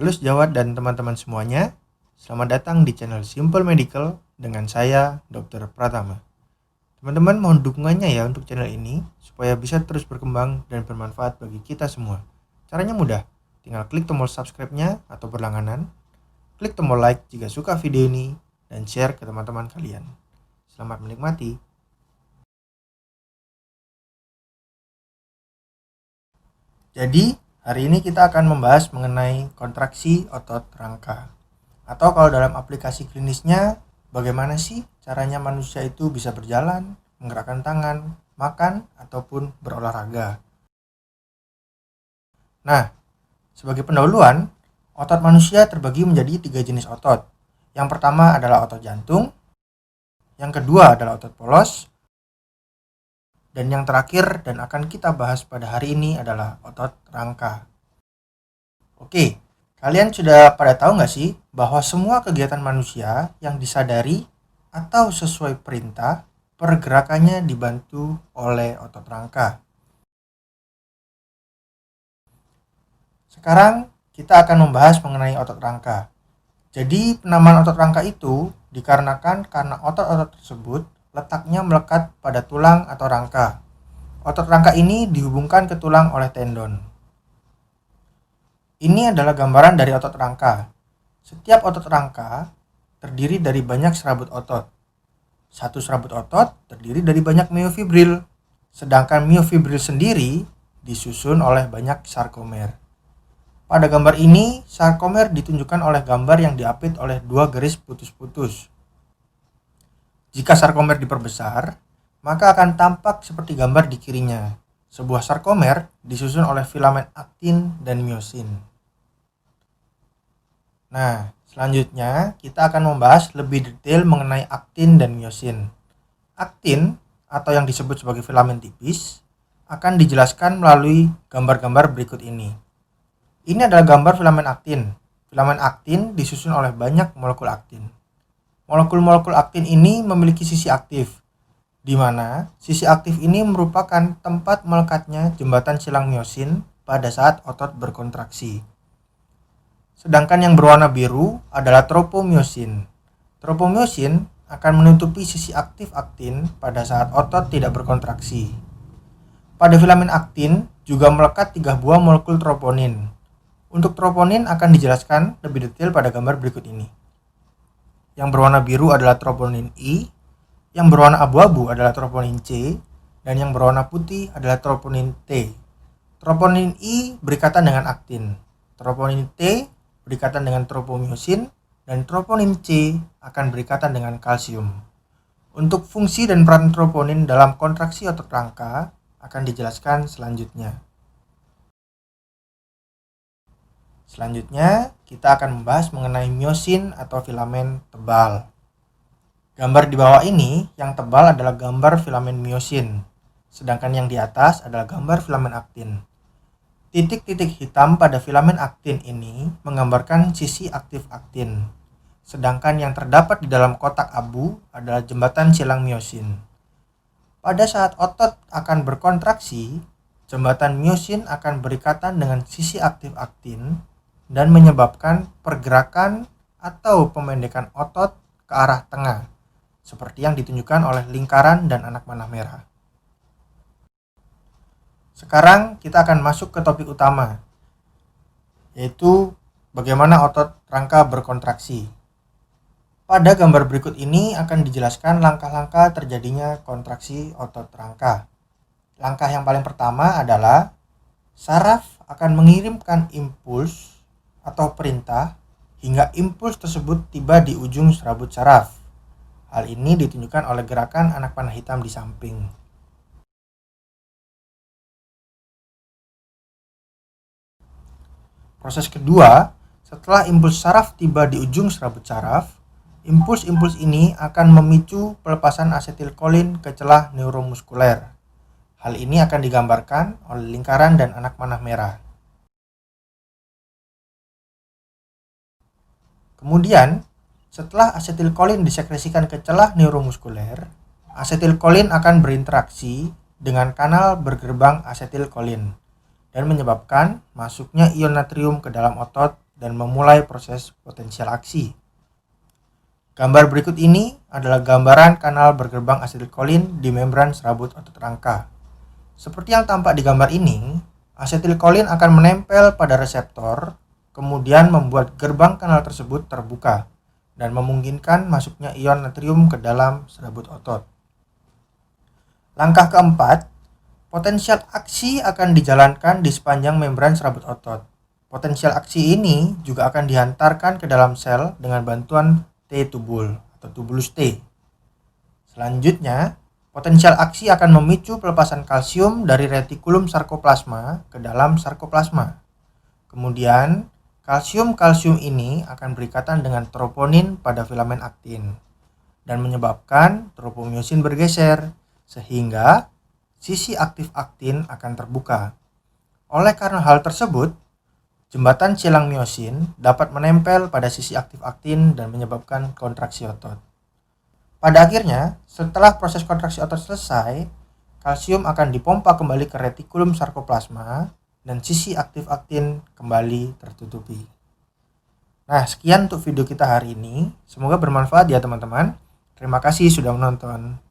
Halo sejawat dan teman-teman semuanya, selamat datang di channel Simple Medical dengan saya, Dr. Pratama. Teman-teman mohon dukungannya ya untuk channel ini, supaya bisa terus berkembang dan bermanfaat bagi kita semua. Caranya mudah, tinggal klik tombol subscribe-nya atau berlangganan, klik tombol like jika suka video ini, dan share ke teman-teman kalian. Selamat menikmati. Jadi, hari ini kita akan membahas mengenai kontraksi otot rangka. Atau kalau dalam aplikasi klinisnya, bagaimana sih caranya manusia itu bisa berjalan, menggerakkan tangan, makan, ataupun berolahraga. Nah, sebagai pendahuluan, otot manusia terbagi menjadi 3 jenis otot. Yang pertama adalah otot jantung, yang kedua adalah otot polos, dan yang terakhir dan akan kita bahas pada hari ini adalah otot rangka. Oke, kalian sudah pada tahu nggak sih bahwa semua kegiatan manusia yang disadari atau sesuai perintah, pergerakannya dibantu oleh otot rangka. Sekarang kita akan membahas mengenai otot rangka. Jadi penamaan otot rangka itu dikarenakan karena otot-otot tersebut letaknya melekat pada tulang atau rangka. Otot rangka ini dihubungkan ke tulang oleh tendon. Ini adalah gambaran dari otot rangka. Setiap otot rangka terdiri dari banyak serabut otot. Satu serabut otot terdiri dari banyak miofibril, sedangkan miofibril sendiri disusun oleh banyak sarkomer. Pada gambar ini, sarkomer ditunjukkan oleh gambar yang diapit oleh 2 garis putus-putus. Jika sarkomer diperbesar, maka akan tampak seperti gambar di kirinya. Sebuah sarkomer disusun oleh filamen aktin dan miosin. Nah, selanjutnya kita akan membahas lebih detail mengenai aktin dan miosin. Aktin, atau yang disebut sebagai filamen tipis, akan dijelaskan melalui gambar-gambar berikut ini. Ini adalah gambar filamen aktin. Filamen aktin disusun oleh banyak molekul aktin. Molekul-molekul aktin ini memiliki sisi aktif, di mana sisi aktif ini merupakan tempat melekatnya jembatan silang miosin pada saat otot berkontraksi. Sedangkan yang berwarna biru adalah tropomiosin. Tropomiosin akan menutupi sisi aktif aktin pada saat otot tidak berkontraksi. Pada filamen aktin juga melekat 3 buah molekul troponin. Untuk troponin akan dijelaskan lebih detail pada gambar berikut ini. Yang berwarna biru adalah troponin I, yang berwarna abu-abu adalah troponin C, dan yang berwarna putih adalah troponin T. Troponin I berikatan dengan aktin, troponin T berikatan dengan tropomiosin, dan troponin C akan berikatan dengan kalsium. Untuk fungsi dan peran troponin dalam kontraksi otot rangka akan dijelaskan selanjutnya. Selanjutnya, kita akan membahas mengenai miosin atau filamen tebal. Gambar di bawah ini, yang tebal adalah gambar filamen miosin, sedangkan yang di atas adalah gambar filamen aktin. Titik-titik hitam pada filamen aktin ini menggambarkan sisi aktif aktin, sedangkan yang terdapat di dalam kotak abu adalah jembatan silang miosin. Pada saat otot akan berkontraksi, jembatan miosin akan berikatan dengan sisi aktif aktin dan menyebabkan pergerakan atau pemendekan otot ke arah tengah, seperti yang ditunjukkan oleh lingkaran dan anak panah merah. Sekarang kita akan masuk ke topik utama, yaitu bagaimana otot rangka berkontraksi. Pada gambar berikut ini akan dijelaskan langkah-langkah terjadinya kontraksi otot rangka. Langkah yang paling pertama adalah saraf akan mengirimkan impuls atau perintah hingga impuls tersebut tiba di ujung serabut saraf. Hal ini ditunjukkan oleh gerakan anak panah hitam di samping. Proses kedua, setelah impuls saraf tiba di ujung serabut saraf, impuls-impuls ini akan memicu pelepasan asetilkolin ke celah neuromuskuler. Hal ini akan digambarkan oleh lingkaran dan anak panah merah. Kemudian, setelah asetilkolin disekresikan ke celah neuromuskuler, asetilkolin akan berinteraksi dengan kanal bergerbang asetilkolin dan menyebabkan masuknya ion natrium ke dalam otot dan memulai proses potensial aksi. Gambar berikut ini adalah gambaran kanal bergerbang asetilkolin di membran serabut otot rangka. Seperti yang tampak di gambar ini, asetilkolin akan menempel pada reseptor, kemudian membuat gerbang kanal tersebut terbuka dan memungkinkan masuknya ion natrium ke dalam serabut otot. Langkah keempat, potensial aksi akan dijalankan di sepanjang membran serabut otot. Potensial aksi ini juga akan dihantarkan ke dalam sel dengan bantuan T-tubul atau tubulus T. Selanjutnya, potensial aksi akan memicu pelepasan kalsium dari retikulum sarkoplasma ke dalam sarkoplasma. Kemudian, kalsium ini akan berikatan dengan troponin pada filamen aktin dan menyebabkan tropomyosin bergeser sehingga sisi aktif aktin akan terbuka. Oleh karena hal tersebut, jembatan silang myosin dapat menempel pada sisi aktif aktin dan menyebabkan kontraksi otot. Pada akhirnya, setelah proses kontraksi otot selesai, kalsium akan dipompa kembali ke retikulum sarkoplasma dan sisi aktif aktin kembali tertutupi. Nah, sekian untuk video kita hari ini. Semoga bermanfaat ya teman-teman. Terima kasih sudah menonton.